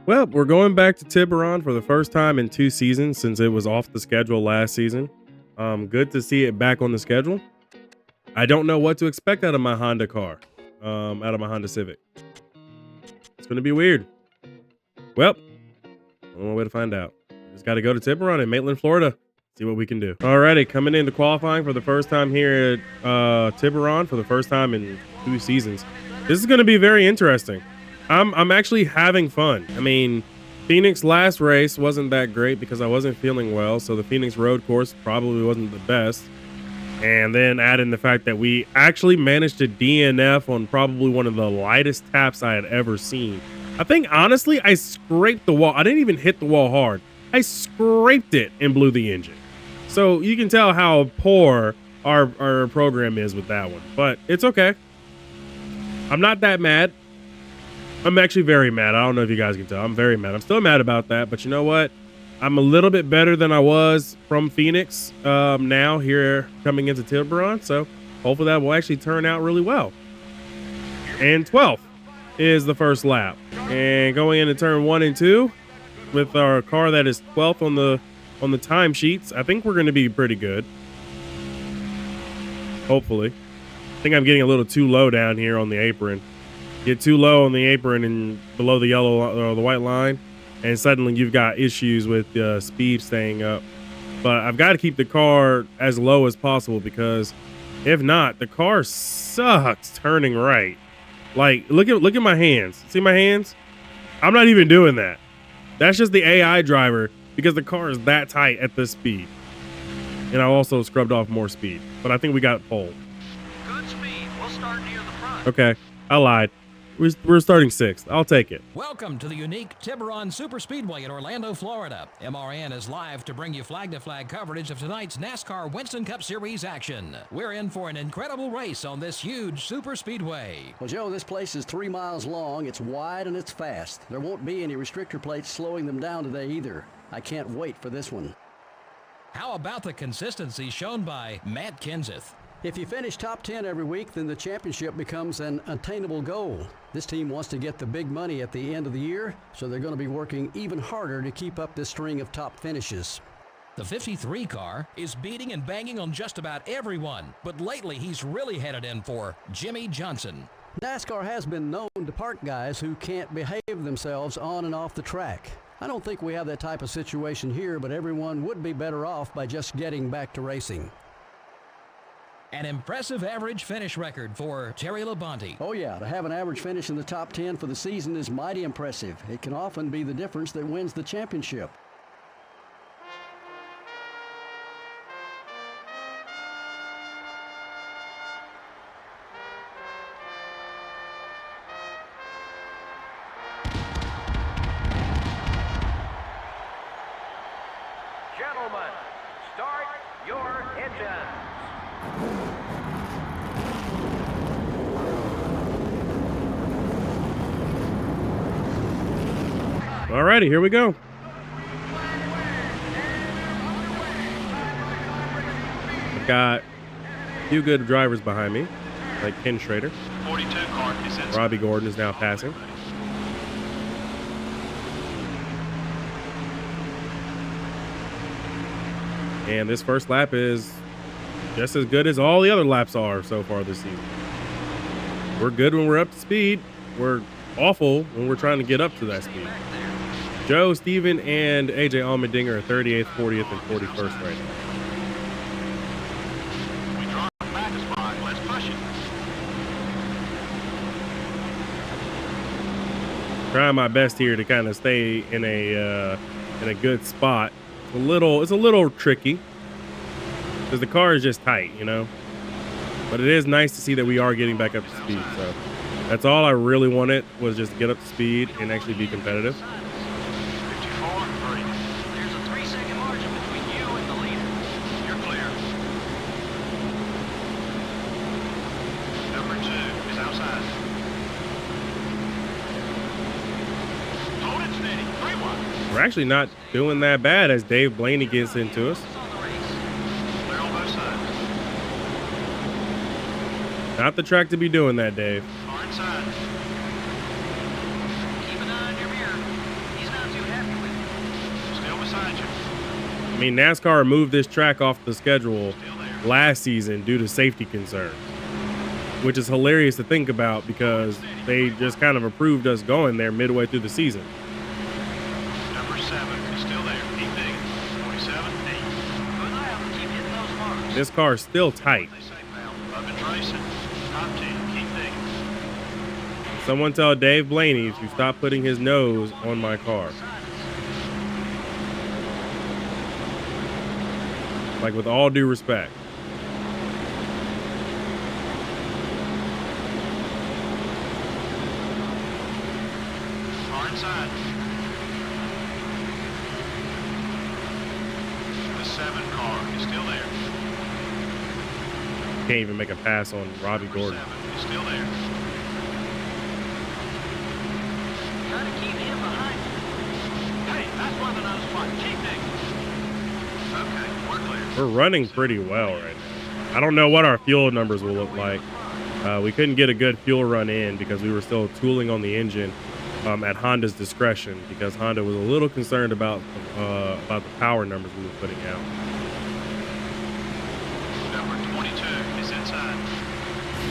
Well, we're going back to Tiburon for the first time in 2 seasons since it was off the schedule last season. Good to see it back on the schedule. I don't know what to expect out of my Honda car, out of my Honda Civic. It's gonna be weird. Well, only way to find out. Just got to go to Tiburon in Maitland, Florida. See what we can do. Alrighty, coming into qualifying for the first time here at Tiburon for the first time in 2 seasons. This is going to be very interesting. I'm actually having fun. I mean, Phoenix last race wasn't that great because I wasn't feeling well, so the Phoenix road course probably wasn't the best. And then add in the fact that we actually managed to DNF on probably one of the lightest taps I had ever seen. I think honestly, I scraped the wall. I didn't even hit the wall hard. I scraped it and blew the engine. So you can tell how poor our program is with that one, but it's okay. I'm not that mad. I'm actually very mad. I don't know if you guys can tell. I'm very mad. I'm still mad about that, but you know what? I'm a little bit better than I was from Phoenix now here coming into Tiburon. So hopefully that will actually turn out really well. And 12th is the first lap. And going into turn 1 and 2 with our car that is 12th on the timesheets, I think we're going to be pretty good. Hopefully. I think I'm getting a little too low down here on the apron. Get too low on the apron and below the yellow or the white line, and suddenly you've got issues with speed staying up. But I've got to keep the car as low as possible because if not, the car sucks turning right. Like, look at my hands. See my hands? I'm not even doing that. That's just the AI driver because the car is that tight at this speed. And I also scrubbed off more speed, but I think we got pole. Good speed. We'll start near the front. Okay, I lied. We're starting 6th. I'll take it. Welcome to the unique Tiburon Super Speedway in Orlando, Florida. MRN is live to bring you flag-to-flag coverage of tonight's NASCAR Winston Cup Series action. We're in for an incredible race on this huge super speedway. Well, Joe, this place is 3 miles long. It's wide and it's fast. There won't be any restrictor plates slowing them down today either. I can't wait for this one. How about the consistency shown by Matt Kenseth? If you finish top 10 every week, then the championship becomes an attainable goal. This team wants to get the big money at the end of the year, so they're going to be working even harder to keep up this string of top finishes. The 53 car is beating and banging on just about everyone, but lately he's really headed in for Jimmy Johnson. NASCAR has been known to park guys who can't behave themselves on and off the track. I don't think we have that type of situation here, but everyone would be better off by just getting back to racing. An impressive average finish record for Terry Labonte. Oh yeah, to have an average finish in the top 10 for the season is mighty impressive. It can often be the difference that wins the championship. Gentlemen, start your engines. Alrighty, here we go. I've got a few good drivers behind me, like Ken Schrader. 42 car is in. Robbie Gordon is now passing. And this first lap is just as good as all the other laps are so far this season. We're good when we're up to speed. We're awful when we're trying to get up to that speed. Joe, Steven, and AJ Allmendinger are 38th, 40th, and 41st right now. We drop back a spot. Let's push it. Trying my best here to kind of stay in a good spot. It's a little tricky because the car is just tight, you know. But it is nice to see that we are getting back up to speed. So that's all I really wanted, was just to get up to speed and actually be competitive. 54-3. There's a 3-second margin between you and the leader. You're clear. Number 2 is outside. Hold it steady. 3 wide. We're actually not doing that bad as Dave Blaney gets into us. Clear on both sides. Not the track to be doing that, Dave. Far inside. Keep an eye on your mirror. inside you. I mean, NASCAR removed this track off the schedule last season due to safety concerns, which is hilarious to think about because they just kind of approved us going there midway through the season. Number 7 is still there. Keep digging. 27, 8. Good lap. Keep hitting those marks. This car is still tight. They say, pal. Up and racing. Top 10. Keep digging. Someone tell Dave Blaney to stop putting his nose on my car. Like, with all due respect. Far inside. The 7 car is still there. Can't even make a pass on Robbie Number Gordon. 7 is still there. Try to keep him behind you. Hey, that's one of the nose spot. Keep digging. Okay, we're clear. We're running pretty well right now. I don't know what our fuel numbers will look like. We couldn't get a good fuel run in because we were still tooling on the engine at Honda's discretion because Honda was a little concerned about the power numbers we were putting out. Number 22 is inside.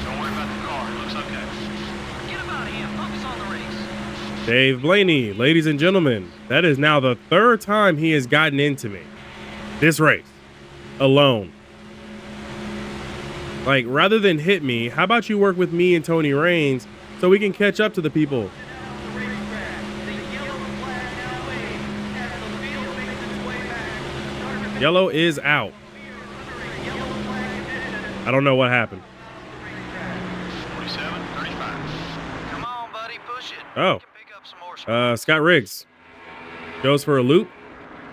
Don't worry about the car. It looks okay. Forget about him. Focus on the race. Dave Blaney, ladies and gentlemen, that is now the 3rd time he has gotten into me this race alone. Like, rather than hit me, how about you work with me and Tony Raines so we can catch up to the people? Yellow is out. I don't know what happened. 47, 35. Come on, buddy. Push it. Oh. You can pick up some more speed. Scott Riggs goes for a loop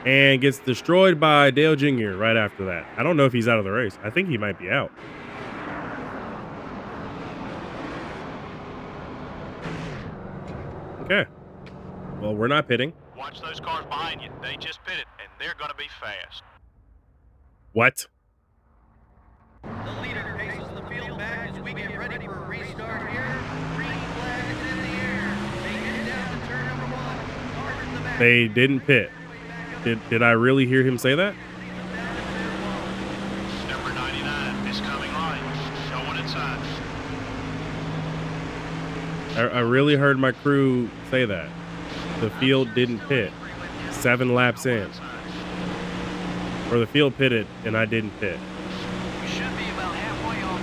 and gets destroyed by Dale Jr. right after that. I don't know if he's out of the race. I think he might be out. Okay. Well, we're not pitting. Watch those cars behind you. They just pitted, and they're going to be fast. What? The leader paces the field back as we get ready for a restart here. Green flag is in the air. They head down to turn number 1. Cars in the back. They didn't pit. Did I really hear him say that? Number 99 is coming right. No one inside. I really heard my crew say that. The field didn't pit. 7 laps in. Or the field pitted and I didn't pit. You should be about halfway on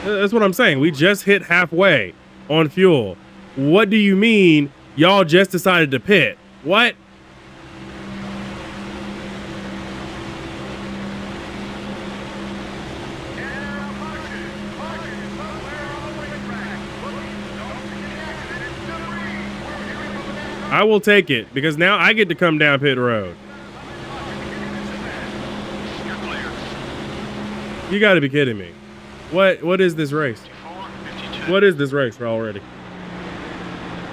fuel. That's what I'm saying. We just hit halfway on fuel. What do you mean y'all just decided to pit? What? I will take it because now I get to come down pit road. You're clear. You got to be kidding me. What is this race? 54, 52. What is this race already?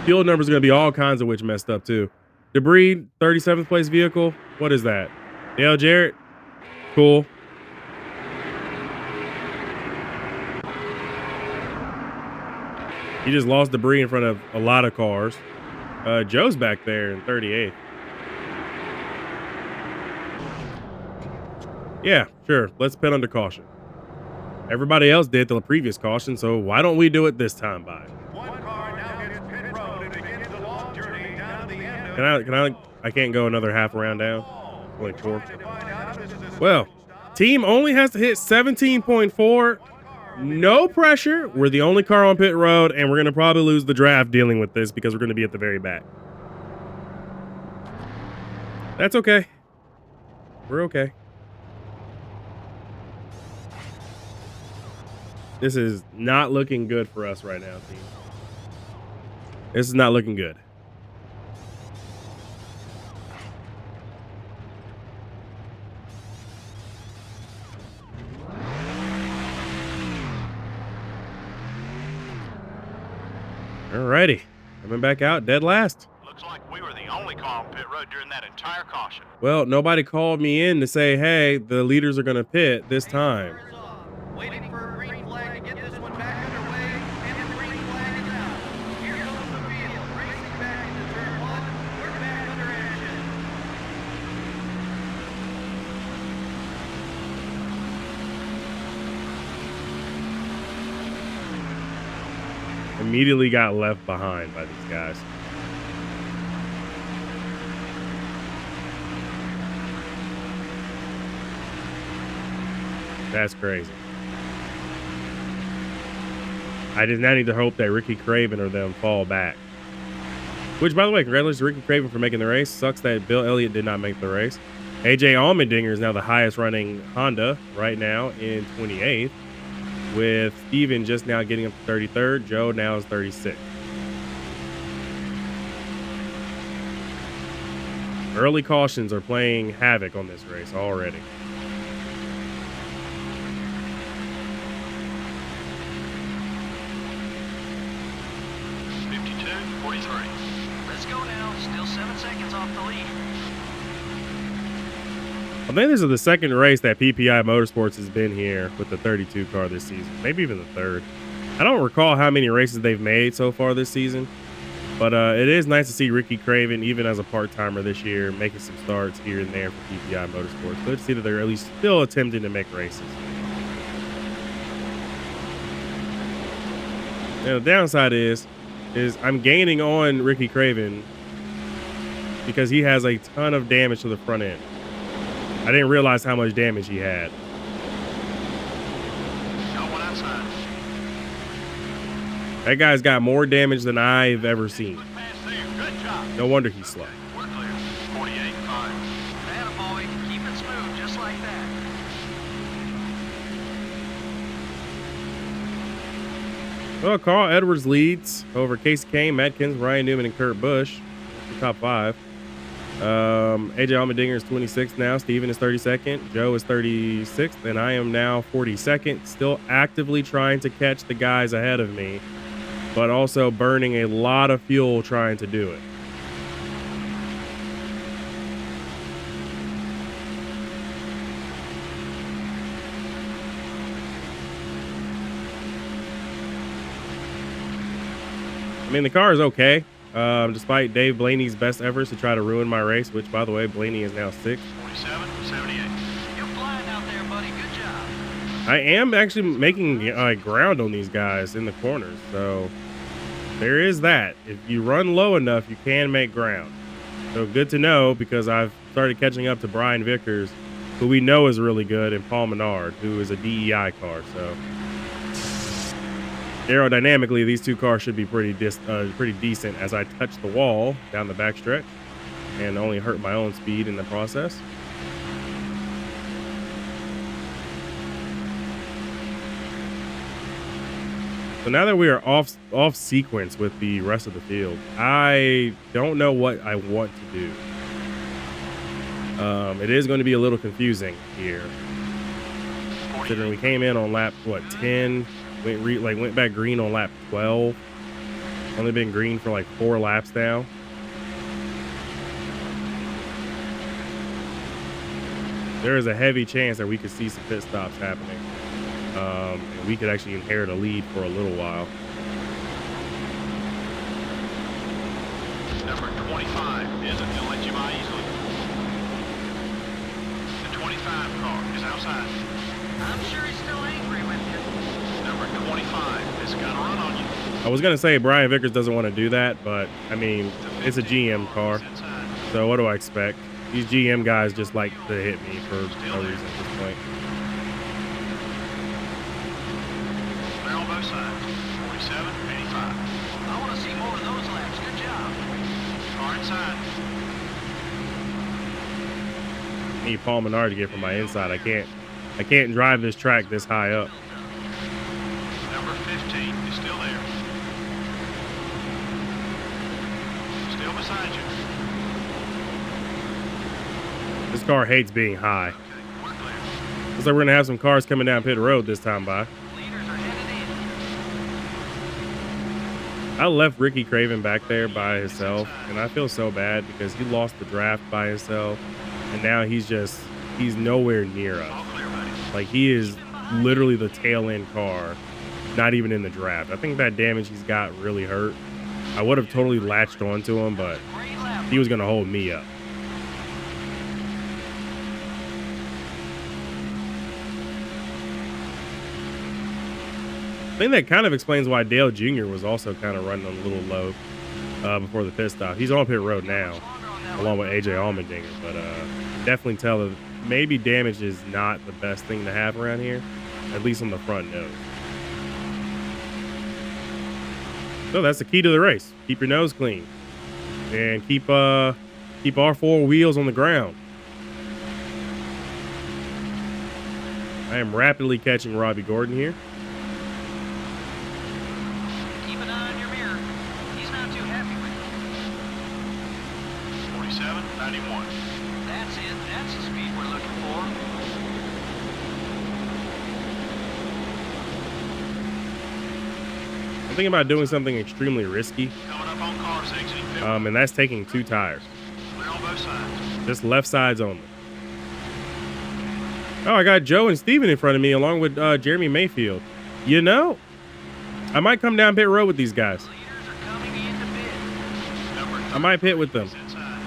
Fuel numbers are going to be all kinds of which messed up too. Debris, 37th place vehicle. What is that? Dale Jarrett. Cool. He just lost debris in front of a lot of cars. Joe's back there in 38th. Yeah, sure. Let's pit under caution. Everybody else did the previous caution, so why don't we do it this time, by? One car now hits pit road and begins the long journey down to the end of Can I can't go another half round down? Only 4. to find out if this is a Well, team only has to hit 17.4. No pressure. We're the only car on pit road, and we're going to probably lose the draft dealing with this because we're going to be at the very back. That's okay. We're okay. This is not looking good for us right now, team. This is not looking good. Alrighty, coming back out dead last. Looks like we were the only car on pit road during that entire caution. Well, nobody called me in to say, hey, the leaders are going to pit this time. is off. Waiting for a green flag to get this one back underway, and the green flag is out. Here comes the field, racing back into turn 1. We're back under action. immediately got left behind by these guys. That's crazy. I just now need to hope that Ricky Craven or them fall back. Which, by the way, congratulations to Ricky Craven for making the race. Sucks that Bill Elliott did not make the race. AJ Allmendinger is now the highest running Honda right now in 28th, with Steven just now getting up to 33rd. Joe now is 36th. Early cautions are playing havoc on this race already. Let's go now. Still 7 seconds off the lead. I think this is the second race that PPI Motorsports has been here with the 32 car this season, maybe even the third. I don't recall how many races they've made so far this season, but it is nice to see Ricky Craven, even as a part-timer this year, making some starts here and there for PPI Motorsports. Good to see that they're at least still attempting to make races. Now, the downside is I'm gaining on Ricky Craven because he has a ton of damage to the front end. I didn't realize how much damage he had. Got one outside. That guy's got more damage than I've ever seen. Pass there. Good job. No wonder he's slow. We're clear. 48.5. Attaboy. Keep it smooth just like that. Well, Carl Edwards leads over Casey Kane, Matt Kins, Ryan Newman, and Kurt Busch. The top five. AJ Allmendinger is 26th now. Steven is 32nd. Joe is 36th. And I am now 42nd. Still actively trying to catch the guys ahead of me, but also burning a lot of fuel trying to do it. I mean, the car is okay, despite Dave Blaney's best efforts to try to ruin my race, which, by the way, Blaney is now 6th. 47, 78. You're flying out there, buddy. Good job. I am actually making ground on these guys in the corners, so there is that. If you run low enough, you can make ground. So good to know, because I've started catching up to Brian Vickers, who we know is really good, and Paul Menard, who is a DEI car, so aerodynamically, these two cars should be pretty decent as I touch the wall down the backstretch and only hurt my own speed in the process. So now that we are off sequence with the rest of the field, I don't know what I want to do. It is going to be a little confusing here, considering we came in on lap 10. Went back green on lap 12. Only been green for like 4 laps now. There is a heavy chance that we could see some pit stops happening. And we could actually inherit a lead for a little while. Number 25 isn't going to let you by easily. The 25 car is outside. I'm sure he's still angry with you. Number 25 has got a run on you. I was going to say Brian Vickers doesn't want to do that, but I mean, it's a GM car. So what do I expect? These GM guys just like to hit me for no reason at this point. They're on both sides. 47, 85. I want to see more of those laps. Good job. Car inside. I need Paul Menard to get from my inside. I can't drive this track this high up. Number 15 is still there. Still beside you. This car hates being high. Okay, we're clear. Looks like we're gonna have some cars coming down pit road this time by. Leaders are headed in. I left Ricky Craven back there by himself, and I feel so bad because he lost the draft by himself, and now he's nowhere near All us. clear, buddy. Like, he is literally the tail end car, not even in the draft. I think that damage he's got really hurt. I would have totally latched onto him, but Great lap. he was gonna hold me up. I think that kind of explains why Dale Jr. was also kind of running a little low before the pit stop. He's on pit road now, along with AJ Allmendinger, but definitely tell that maybe damage is not the best thing to have around here, at least on the front nose. So that's the key to the race. Keep your nose clean and keep all four wheels on the ground. I am rapidly catching Robbie Gordon here. Keep an eye on your mirror. He's not too happy with you. 47.91. That's it. That's the speed we're looking for. I'm thinking about doing something extremely risky, Coming up on cars exiting pit. and that's taking 2 tires. Clear on both sides. Just left sides only. Oh, I got Joe and Steven in front of me along with Jeremy Mayfield. You know, I might come down pit road with these guys. Leaders are coming into pit. I might pit with them. Inside.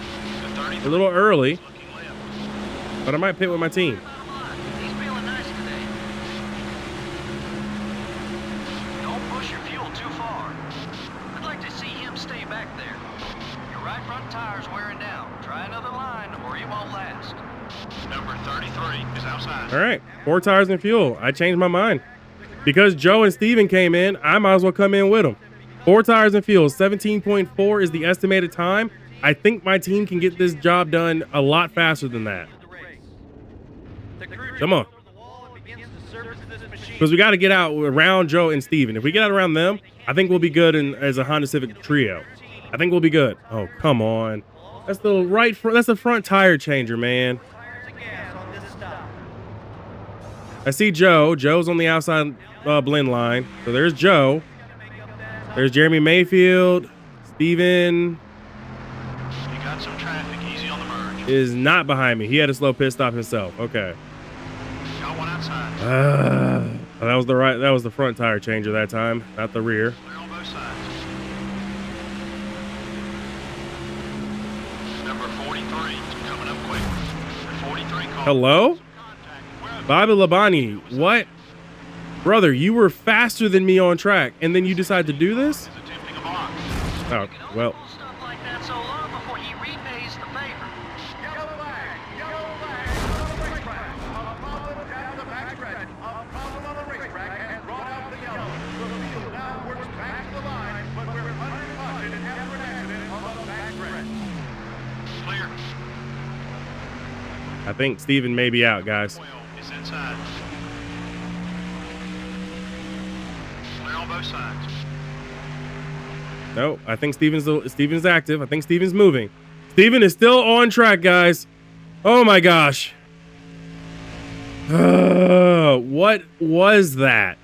The 33 A little early, looking left. but I might pit with my team. He's feeling nice today. Don't push your fuel too far. I'd like to see him stay back there. Your right front tire's wearing down. Try another line or he won't last. Number 33 is outside. All right, 4 tires and fuel. I changed my mind. Because Joe and Steven came in, I might as well come in with them. 4 tires and fuel, 17.4 is the estimated time. I think my team can get this job done a lot faster than that. Come on. Because we got to get out around Joe and Steven. If we get out around them, I think we'll be good as a Honda Civic trio. I think we'll be good. Oh, come on. That's the right front. That's the front tire changer, man. I see Joe. Joe's on the outside blend line. So there's Joe. There's Jeremy Mayfield. Steven You got some traffic. Easy on the merge. is not behind me. He had a slow pit stop himself. Okay. Got one outside. That was the front tire changer that time, not the rear. Clear on both sides. Number 43 is coming up quick. The 43 call. Hello? Contact. We're Bobby Labani, what? Brother, you were faster than me on track, and then you decide to do this? is attempting a box. Oh, well, Pull stuff like that so long before he repays the favor. Yellow flag on the racetrack. A problem at the backstretch. A problem on the racetrack has brought out the yellow. The field now works back to the line, but we're uncautioned after an accident on the backstretch. Clear. I think Steven may be out, guys. 12 is inside. Clear on both sides. No, I think Steven's active. I think Steven's moving. Steven is still on track, guys. Oh my gosh. What was that?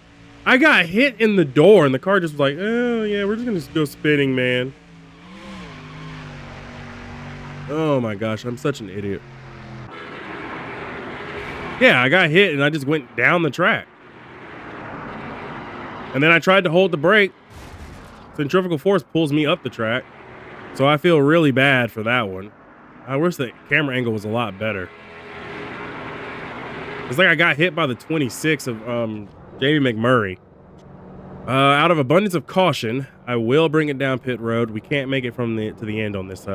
I got hit in the door and the car just was like, oh yeah, we're just gonna go spinning, man. Oh my gosh, I'm such an idiot. Yeah, I got hit and I just went down the track. And then I tried to hold the brake. Centrifugal force pulls me up the track. So I feel really bad for that one. I wish the camera angle was a lot better. It's like I got hit by the 26 of Jamie McMurray. Out of abundance of caution, I will bring it down pit road. We can't make it from to the end on this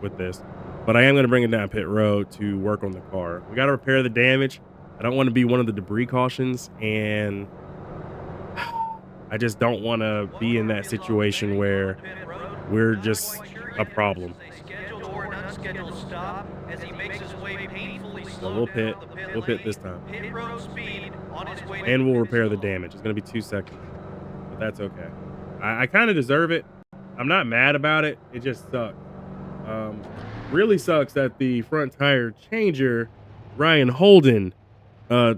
with this. But I am going to bring it down pit road to work on the car. We got to repair the damage. I don't want to be one of the debris cautions, and I just don't want to be in that situation where we're just a problem. Scheduled or an unscheduled stop as he makes his way painfully So slow we'll down pit. the pit We'll pit lane. this time. Pit road speed on his way to And we'll the repair the zone. damage. It's going to be 2 seconds. But that's okay. I kind of deserve it. I'm not mad about it. It just sucks. Really sucks that the front tire changer, Ryan Holden,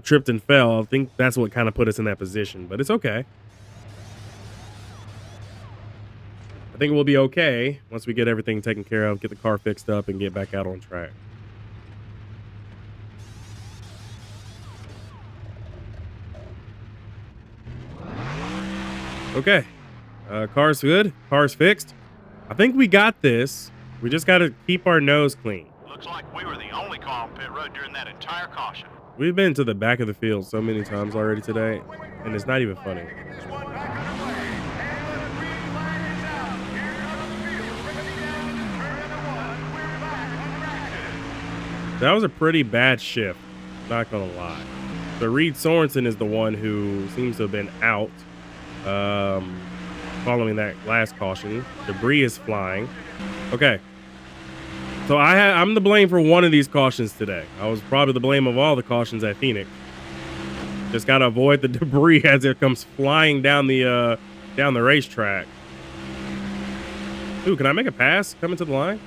tripped and fell. I think that's what kind of put us in that position, but it's okay. I think we'll be okay once we get everything taken care of, get the car fixed up, and get back out on track. Okay. Car's good. Car's fixed. I think we got this. We just got to keep our nose clean. Looks like we were the only car on pit road during that entire caution. We've been to the back of the field so many times already today, and it's not even funny. This one back That was a pretty bad shift, not gonna lie. So Reed Sorensen is the one who seems to have been out following that last caution. Debris is flying. Okay. So I'm the blame for one of these cautions today. I was probably the blame of all the cautions at Phoenix. Just gotta avoid the debris as it comes flying down the racetrack. Ooh, can I make a pass coming to the line?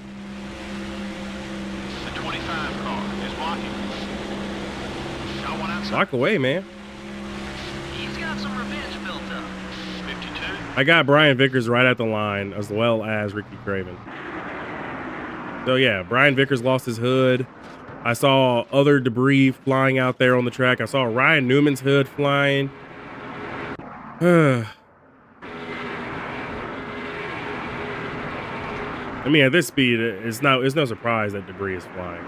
The 25 car is blocking. Got one outside. Block away, man. He's got some revenge built up. 52. I got Brian Vickers right at the line, as well as Ricky Craven. So yeah, Brian Vickers lost his hood. I saw other debris flying out there on the track. I saw Ryan Newman's hood flying. I mean, at this speed, it's no surprise that debris is flying.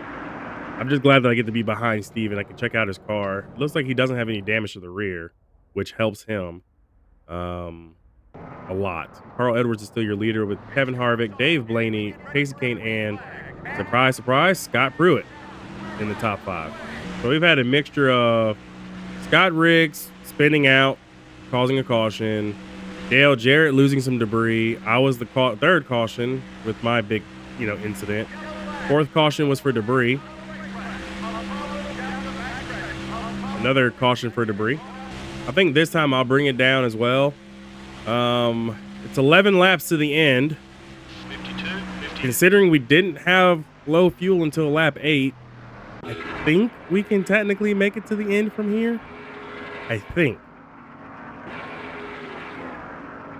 I'm just glad that I get to be behind Steve and I can check out his car. It looks like he doesn't have any damage to the rear, which helps him a lot. Carl Edwards is still your leader with Kevin Harvick, Dave Blaney, Casey Kane, and surprise, surprise, Scott Pruitt in the top 5. So we've had a mixture of Scott Riggs spinning out, causing a caution, Dale Jarrett losing some debris. I was the third caution with my big, incident. Fourth caution was for debris. Another caution for debris. I think this time I'll bring it down as well. It's 11 laps to the end. 52. Considering we didn't have low fuel until lap 8, I think we can technically make it to the end from here. I think.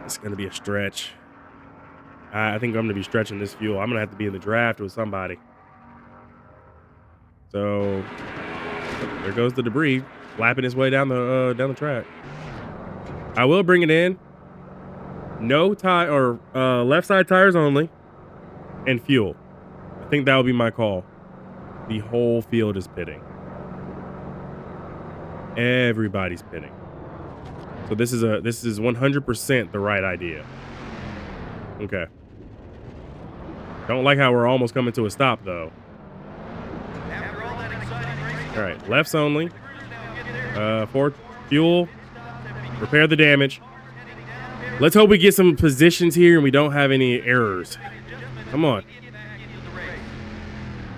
It's going to be a stretch. I think I'm going to be stretching this fuel. I'm going to have to be in the draft with somebody. So there goes the debris flapping its way down the track. I will bring it in. No tie or left side tires only, and fuel. I think that will be my call. The whole field is pitting. Everybody's pitting. So this is 100% the right idea. Okay. Don't like how we're almost coming to a stop though. All right, lefts only. For fuel, repair the damage. Let's hope we get some positions here and we don't have any errors. Come on.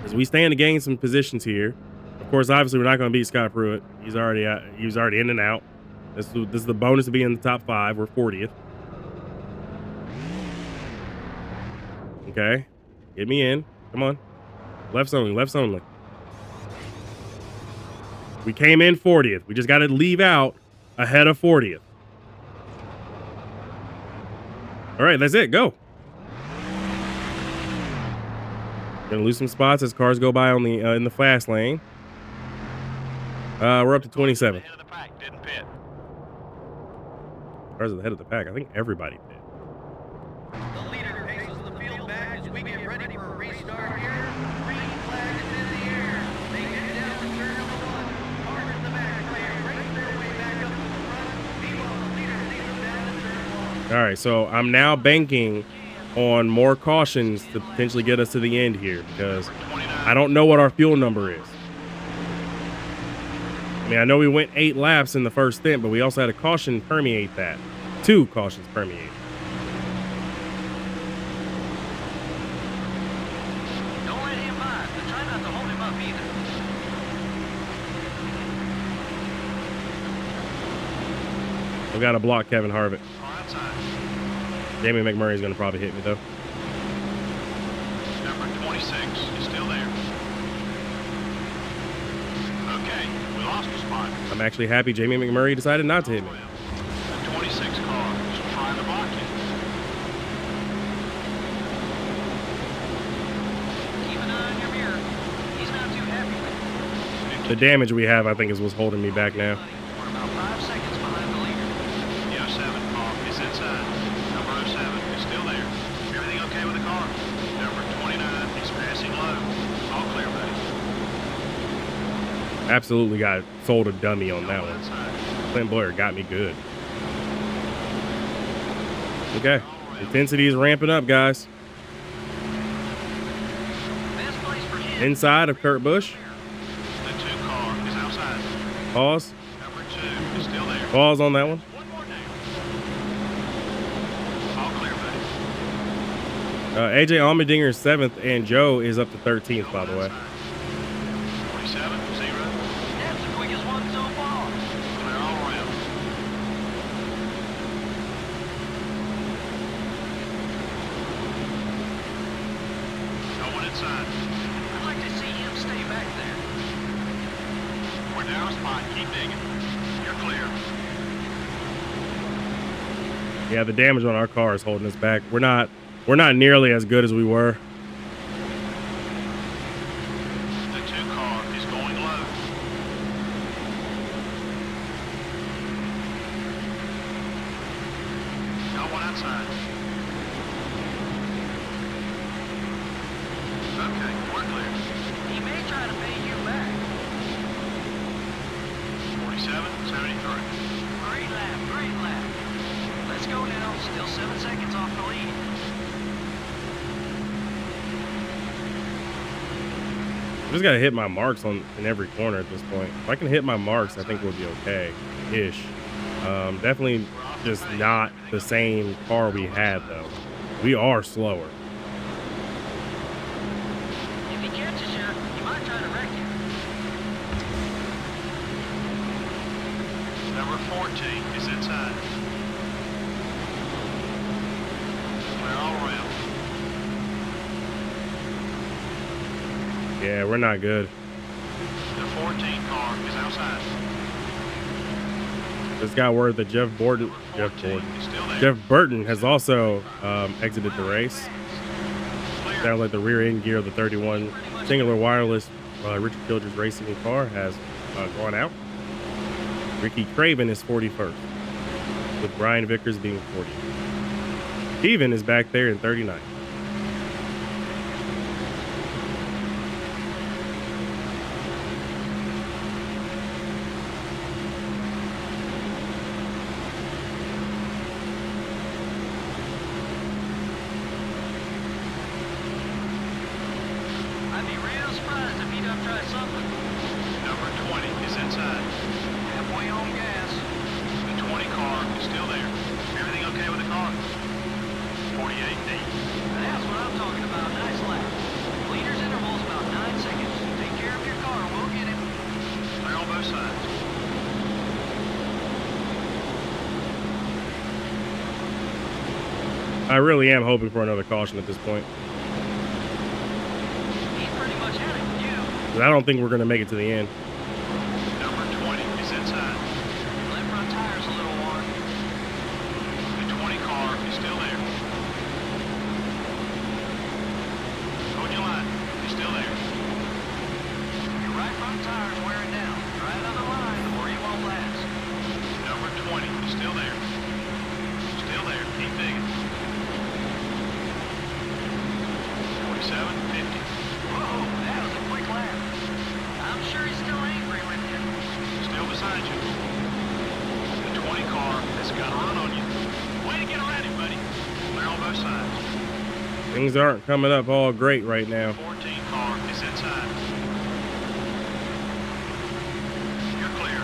As we stand to gain some positions here. Of course, obviously we're not going to beat Scott Pruitt. He's already in and out. This is the bonus to be in the top 5. We're 40th. Okay. Get me in. Come on. Lefts only. Lefts only. We came in 40th. We just got to leave out ahead of 40th. All right, that's it. Go. Gonna lose some spots as cars go by on the in the fast lane. We're up to 27. Head of the pack didn't pit. Cars at the head of the pack. I think everybody did. The leader paces the field back as we get ready for a restart here. Green flag is in the air. They head down to turn number 1. Cars in the back try to race their way back up to the front. Meanwhile, the leader leads them down to turn 1. All right, so I'm now banking on more cautions to potentially get us to the end here because I don't know what our fuel number is. I mean, I know we went 8 laps in the first stint, but we also had a caution permeate that. 2 cautions permeate. Don't let him by, but try not to hold him up either. We got to block Kevin Harvick. Car outside. Jamie McMurray's going to probably hit me, though. Number 26 is still there. Okay, we lost a spot. I'm actually happy Jamie McMurray decided not to hit me. The 26 car is trying to block you. Keep an eye on your mirror. He's not too happy with you. The damage we have, I think, is what's holding me back now. We're about 5 seconds behind the leader. The 07 car is inside. Number 07 is still there. Everything okay with the car? Number 29 is passing low. All clear, buddy. Absolutely got sold a dummy on that one. Outside. Clint Boyer got me good. Okay. Intensity is ramping up, guys. Best place for him. Inside of Kurt Busch. Pause. Number 2 is still there. Pause on that one. One more down. All clear, buddy. AJ Allmendinger is 7th, and Joe is up to 13th, by the way. 47, 0. That's the quickest one so far. Clear all around. No one inside. I'd like to see him stay back there. We're down a spot. Keep digging. You're clear. Yeah, the damage on our car is holding us back. We're not nearly as good as we were. The 2 car is going low. No one outside. Okay, we're clear. He may try to pay you back. 47, 73. Great lap, great lap. Let's go now. Still 7 seconds off the lead. I just gotta hit my marks in every corner at this point. If I can hit my marks, I think we'll be okay-ish. Definitely just not the same car we had, though. We are slower. If he catches you, he might try to wreck you. Number 14 is inside. Clear all around. Yeah, we're not good. The 14 car is outside. Just got word that Jeff Burton Is still there. has also exited the race. Clear. Sounds like the rear end gear of the 31 singular wireless Richard Childress racing car has gone out. Ricky Craven is 41st, with Brian Vickers being 40. Steven is back there in 39. I'd be real surprised if he don't try something. Number 20 is inside. Halfway on gas. The 20 car is still there. Everything okay with the car? 48 deep. That's what I'm talking about. Nice lap. Leader's interval's about 9 seconds. Take care of your car. We'll get him. Clear on both sides. I really am hoping for another caution at this point, He's pretty much had it with you. 'cause I don't think we're going to make it to the end. Number 20 is inside. Left front tire's a little worn. The 20 car is still there. Hold your line. He's still there. Your right front tire's wearing down. Try another line or you won't last. Number 20 is still there. Still there. Keep digging. 47, 50. Whoa, that was a quick lap. I'm sure he's still angry with you. Still beside you. The 20 car has got a run on you. Way to get around him, buddy. Clear on both sides. Things aren't coming up all great right now. 14 car is inside. You're clear.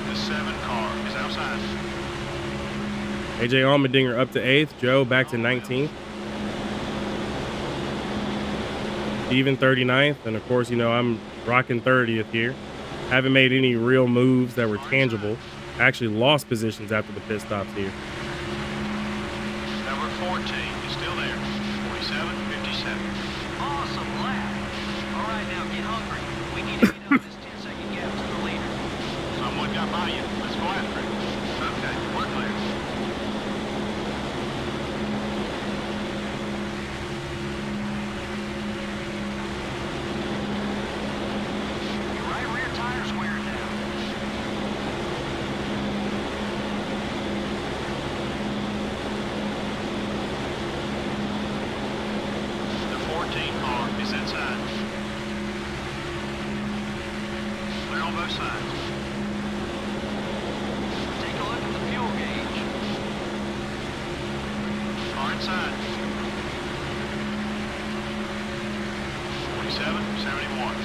The 7 car is outside. AJ Allmendinger up to 8th. Joe back to 19th. Steven 39th. And of course, you know, I'm rocking 30th here. Haven't made any real moves that were tangible. Actually lost positions after the pit stops here. Number 14 is still there. 47, 57. Awesome lap. All right, now get hungry. We need to get out of this 10-second gap to the leader. Someone got by you. Let's go after it. Okay, we're clear. Your right rear tire's wearing down. The 14 car is inside. Clear on both sides. Take a look at the fuel gauge. Car inside. 47, 71. one.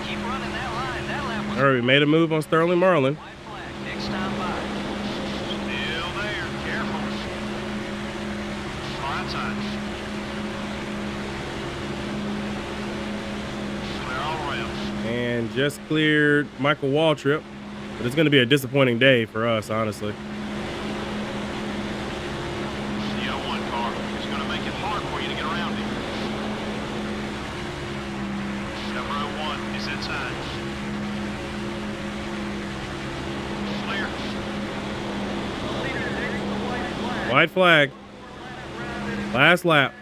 Keep running that line. That lap was All right, we made a move on Sterling Marlin. white flag. Next time by. Still there. Careful. Far outside. Clear all around. And just cleared Michael Waltrip. But it's going to be a disappointing day for us, honestly. The 01 car is going to make it hard for you to get around him. Number 01 is inside. Clear. White flag. Last lap.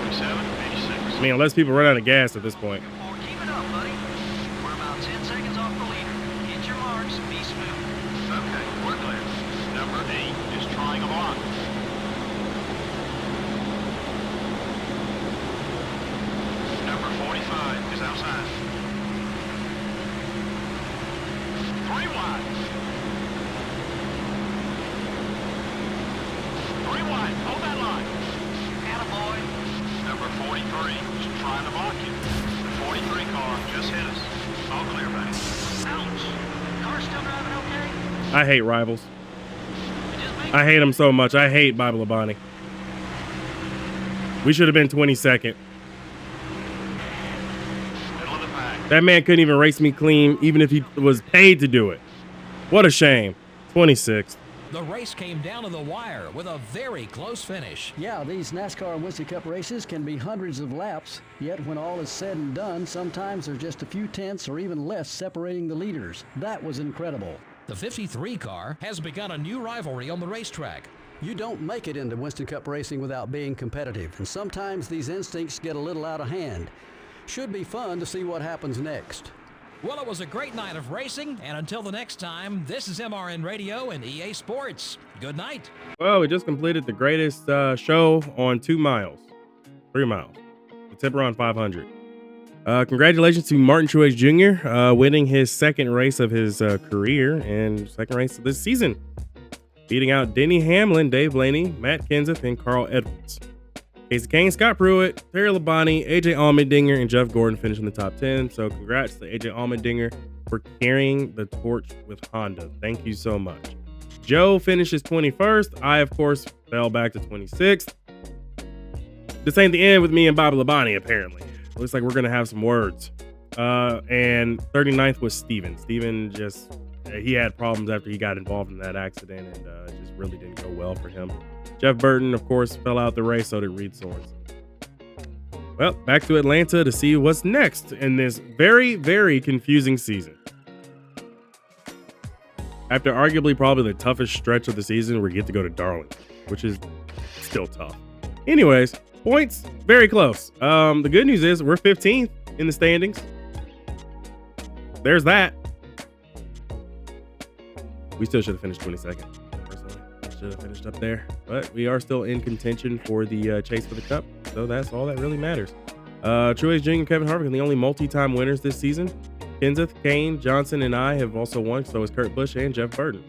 47, 86. I mean, unless people run out of gas at this point. Or keep it up, buddy. We're about 10 seconds off the leader. Hit your marks. Be smooth. Okay, we're clear. Number 8 is trying a block. Number 45 is outside. 3 wide. 3 wide. Hold that line. Attaboy. Number 43 is trying to block you. The 43 car just hit us. All clear, buddy. Ouch. Car still driving okay? I hate rivals. It just makes I hate them so much. I hate Bible Labonte. We should have been 22nd. Middle of the pack. That man couldn't even race me clean, even if he was paid to do it. What a shame. 26th. The race came down to the wire with a very close finish. Yeah, these NASCAR Winston Cup races can be hundreds of laps, yet when all is said and done, sometimes there's just a few tenths or even less separating the leaders. That was incredible. The 53 car has begun a new rivalry on the racetrack. You don't make it into Winston Cup racing without being competitive, and sometimes these instincts get a little out of hand. Should be fun to see what happens next. Well, it was a great night of racing, and until the next time, this is MRN Radio and EA Sports. Good night. Well, we just completed the greatest show on 2 miles, 3 miles, the Tiburon 500. Congratulations to Martin Truex Jr. Winning his second race of his career and second race of this season, beating out Denny Hamlin, Dave Blaney, Matt Kenseth, and Carl Edwards. Casey Kane, Scott Pruitt, Terry Labonte, AJ Allmendinger, and Jeff Gordon finished in the top 10. So congrats to AJ Allmendinger for carrying the torch with Honda. Thank you so much. Joe finishes 21st. I, of course, fell back to 26th. This ain't the end with me and Bobby Labonte, apparently. Looks like we're going to have some words. And 39th was Steven. Steven just, he had problems after he got involved in that accident, and it just really didn't go well for him. Jeff Burton, of course, fell out the race, so did Reed Sorensen. Well, back to Atlanta to see what's next in this very, very confusing season. After arguably probably the toughest stretch of the season, we get to go to Darlington, which is still tough. Anyways, points, very close. The good news is we're 15th in the standings. There's that. We still should have finished 22nd. Should have finished up there, but we are still in contention for the chase for the cup, so that's all that really matters. Truex Jr. and Kevin Harvick are the only multi-time winners this season. Kenseth, Kane, Johnson, and I have also won, so is Kurt Busch and Jeff Burton.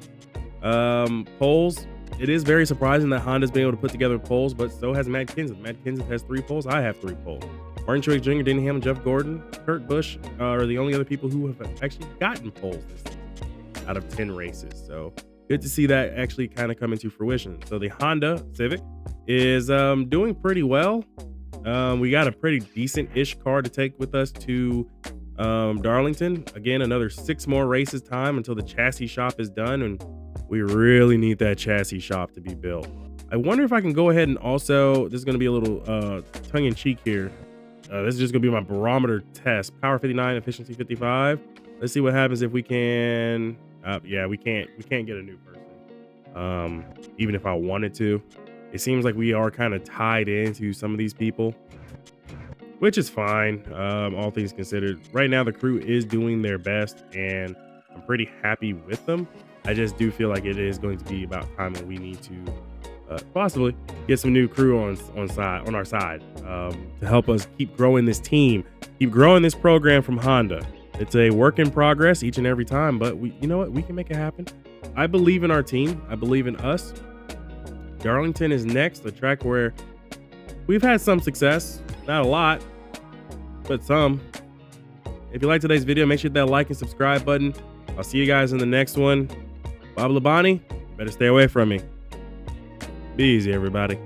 Polls, it is very surprising that Honda's been able to put together polls, but so has Matt Kenseth. Matt Kenseth has 3 polls. I have 3 polls. Martin Truex Jr., Denny Hamlin, Jeff Gordon, Kurt Busch are the only other people who have actually gotten polls this season out of 10 races, so good to see that actually kind of come into fruition. So the Honda Civic is doing pretty well. We got a pretty decent-ish car to take with us to Darlington. Again, another 6 more races time until the chassis shop is done, and we really need that chassis shop to be built. I wonder if I can go ahead and also, this is going to be a little tongue-in-cheek here. This is just going to be my barometer test. Power 59, efficiency 55. Let's see what happens if we can... yeah, we can't get a new person. Even if I wanted to, it seems like we are kind of tied into some of these people, which is fine. All things considered, right now the crew is doing their best, and I'm pretty happy with them. I just do feel like it is going to be about time when we need to possibly get some new crew on our side to help us keep growing this team, keep growing this program from Honda. It's a work in progress each and every time, but you know what? We can make it happen. I believe in our team. I believe in us. Darlington is next, a track where we've had some success. Not a lot, but some. If you like today's video, make sure to hit that like and subscribe button. I'll see you guys in the next one. Bob Labonte, better stay away from me. Be easy, everybody.